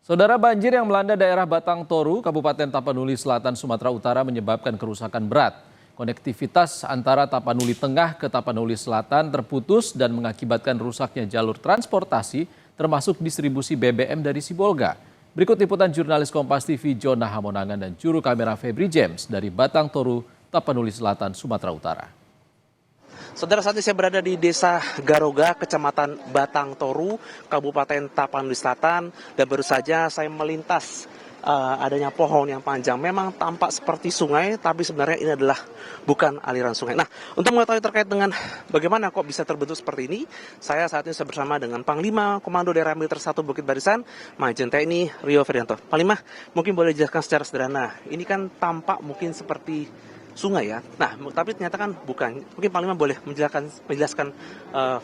Saudara, banjir yang melanda daerah Batang Toru, Kabupaten Tapanuli Selatan, Sumatera Utara menyebabkan kerusakan berat. Konektivitas antara Tapanuli Tengah ke Tapanuli Selatan terputus dan mengakibatkan rusaknya jalur transportasi termasuk distribusi BBM dari Sibolga. Berikut liputan jurnalis Kompas TV Jona Hamonangan dan juru kamera Febri James dari Batang Toru, Tapanuli Selatan, Sumatera Utara. Saudara, saat ini saya berada di Desa Garoga, Kecamatan Batang Toru, Kabupaten Tapanuli Selatan, dan baru saja saya melintas adanya pohon yang panjang. Memang tampak seperti sungai, tapi sebenarnya ini adalah bukan aliran sungai. Nah, untuk mengetahui terkait dengan bagaimana kok bisa terbentuk seperti ini, saya saat ini bersama dengan Panglima Komando Daerah Militer 1 Bukit Barisan, Majen TNI Rio Ferianto. Panglima, mungkin boleh dijelaskan secara sederhana. Ini kan tampak mungkin seperti sungai ya. Nah, tapi ternyata kan bukan. Mungkin Panglima boleh menjelaskan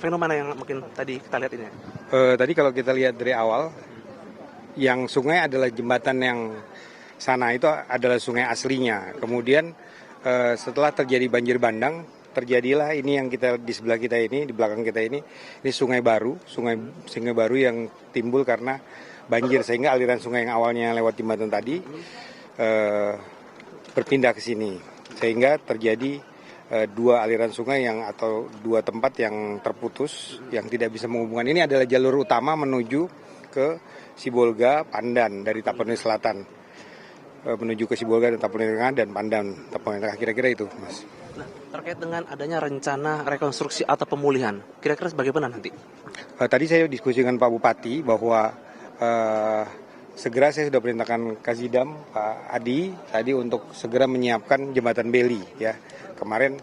fenomena yang mungkin tadi kita lihat ini. Tadi kalau kita lihat dari awal, yang sungai adalah jembatan yang sana itu adalah sungai aslinya. Kemudian setelah terjadi banjir bandang, terjadilah ini yang kita di sebelah kita ini, di belakang kita ini sungai baru yang timbul karena banjir, sehingga aliran sungai yang awalnya lewat jembatan tadi berpindah ke sini. Sehingga terjadi dua aliran sungai atau dua tempat yang terputus, yang tidak bisa menghubungkan. Ini adalah jalur utama menuju ke Sibolga, Pandan dari Tapanuli Selatan, menuju ke Sibolga dan Tapanuli Tengah dan Pandan Tapanuli Tengah, kira-kira itu, Mas. Nah, terkait dengan adanya rencana rekonstruksi atau pemulihan, kira-kira bagaimana nanti? Tadi saya diskusi dengan Pak Bupati bahwa segera saya sudah perintahkan Kasidam Pak Adi tadi untuk segera menyiapkan jembatan Beli ya. Kemarin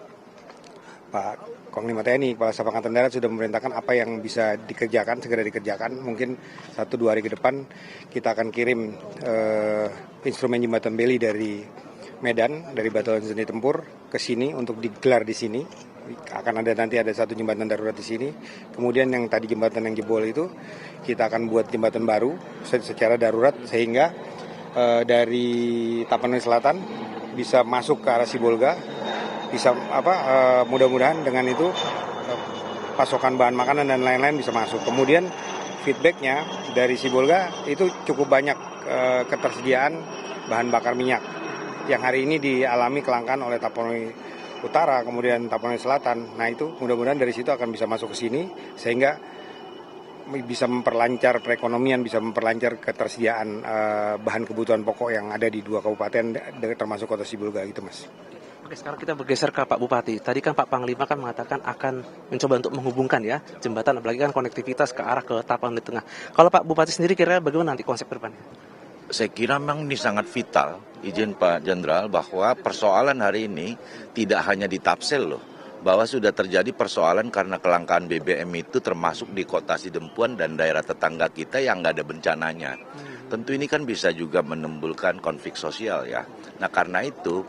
Pak Panglima TNI, Kepala Staf Angkatan Darat sudah memerintahkan apa yang bisa dikerjakan, segera dikerjakan. Mungkin 1-2 hari ke depan kita akan kirim instrumen jembatan Beli dari Medan, dari Batalion Seni Tempur ke sini untuk digelar di sini. Akan nanti ada satu jembatan darurat di sini. Kemudian yang tadi jembatan yang jebol itu kita akan buat jembatan baru secara darurat, sehingga dari Tapanuli Selatan bisa masuk ke arah Sibolga, bisa mudah-mudahan dengan itu pasokan bahan makanan dan lain-lain bisa masuk. Kemudian feedbacknya dari Sibolga itu cukup banyak ketersediaan bahan bakar minyak yang hari ini dialami kelangkaan oleh Tapanuli Utara, kemudian Tapanuli Selatan. Nah, itu mudah-mudahan dari situ akan bisa masuk ke sini, sehingga bisa memperlancar perekonomian, bisa memperlancar ketersediaan bahan kebutuhan pokok yang ada di dua kabupaten termasuk Kota Sibolga gitu, Mas. Oke, sekarang kita bergeser ke Pak Bupati. Tadi kan Pak Panglima kan mengatakan akan mencoba untuk menghubungkan ya jembatan, apalagi kan konektivitas ke arah ke Tapanuli Tengah. Kalau Pak Bupati sendiri kira bagaimana nanti konsep depannya? Saya kira memang ini sangat vital, izin Pak Jenderal, bahwa persoalan hari ini tidak hanya di Tapsel loh, bahwa sudah terjadi persoalan karena kelangkaan BBM itu termasuk di Kota Sidempuan dan daerah tetangga kita yang nggak ada bencananya. Tentu ini kan bisa juga menimbulkan konflik sosial ya. Nah, karena itu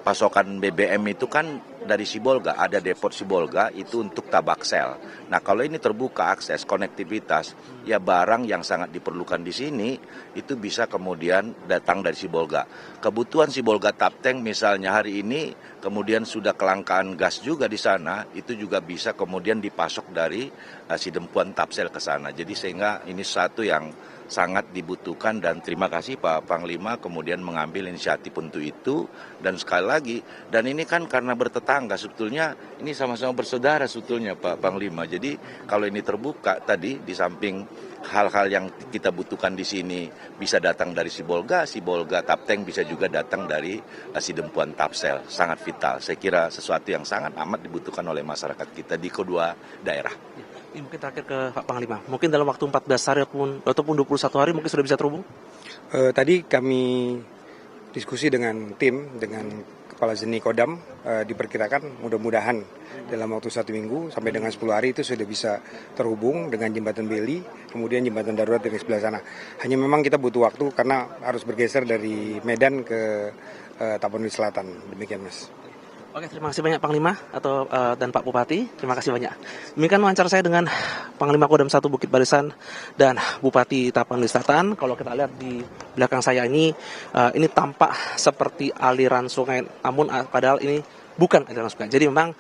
pasokan BBM itu kan dari Sibolga, ada depot Sibolga itu untuk Tabaksel. Nah, kalau ini terbuka akses konektivitas, ya barang yang sangat diperlukan di sini itu bisa kemudian datang dari Sibolga. Kebutuhan Sibolga Tapteng misalnya hari ini kemudian sudah kelangkaan gas juga di sana, itu juga bisa kemudian dipasok dari Sidempuan Tapsel ke sana. Jadi sehingga ini satu yang sangat dibutuhkan, dan terima kasih Pak Panglima kemudian mengambil inisiatif untuk itu. Dan sekali lagi, dan ini kan karena bertetangga, sebetulnya ini sama-sama bersaudara sebetulnya Pak Panglima. Jadi kalau ini terbuka tadi, di samping hal-hal yang kita butuhkan di sini bisa datang dari Sibolga Tapteng, bisa juga datang dari Sidempuan Tapsel. Sangat vital, saya kira sesuatu yang sangat amat dibutuhkan oleh masyarakat kita di kedua daerah. Ini mungkin terakhir ke Pak Panglima, mungkin dalam waktu 14 hari ataupun 21 hari mungkin sudah bisa terhubung? Tadi kami diskusi dengan tim, dengan Kepala Zeni Kodam, diperkirakan mudah-mudahan dalam waktu 1 minggu sampai dengan 10 hari itu sudah bisa terhubung dengan jembatan Beli, kemudian jembatan darurat dari sebelah sana. Hanya memang kita butuh waktu karena harus bergeser dari Medan ke Tapanuli Selatan. Demikian, Mas. Oke, terima kasih banyak Panglima dan Pak Bupati. Terima kasih banyak. Demikian wawancara saya dengan Panglima Kodam 1 Bukit Barisan dan Bupati Tapanuli Selatan. Kalau kita lihat di belakang saya ini tampak seperti aliran sungai, namun padahal ini bukan aliran sungai. Jadi memang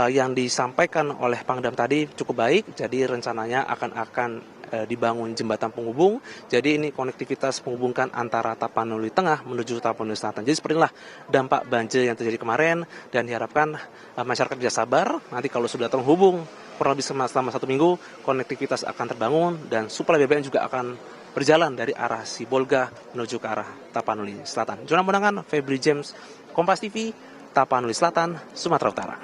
yang disampaikan oleh Pangdam tadi cukup baik. Jadi rencananya akan dibangun jembatan penghubung. Jadi ini konektivitas menghubungkan antara Tapanuli Tengah menuju Tapanuli Selatan. Jadi seperti inilah dampak banjir yang terjadi kemarin, dan diharapkan masyarakat bisa sabar. Nanti kalau sudah terhubung kurang lebih selama 1 minggu, konektivitas akan terbangun dan suplai BBM juga akan berjalan dari arah Sibolga menuju ke arah Tapanuli Selatan. Jurnal Undangan, Febri James, Kompas TV, Tapanuli Selatan, Sumatera Utara.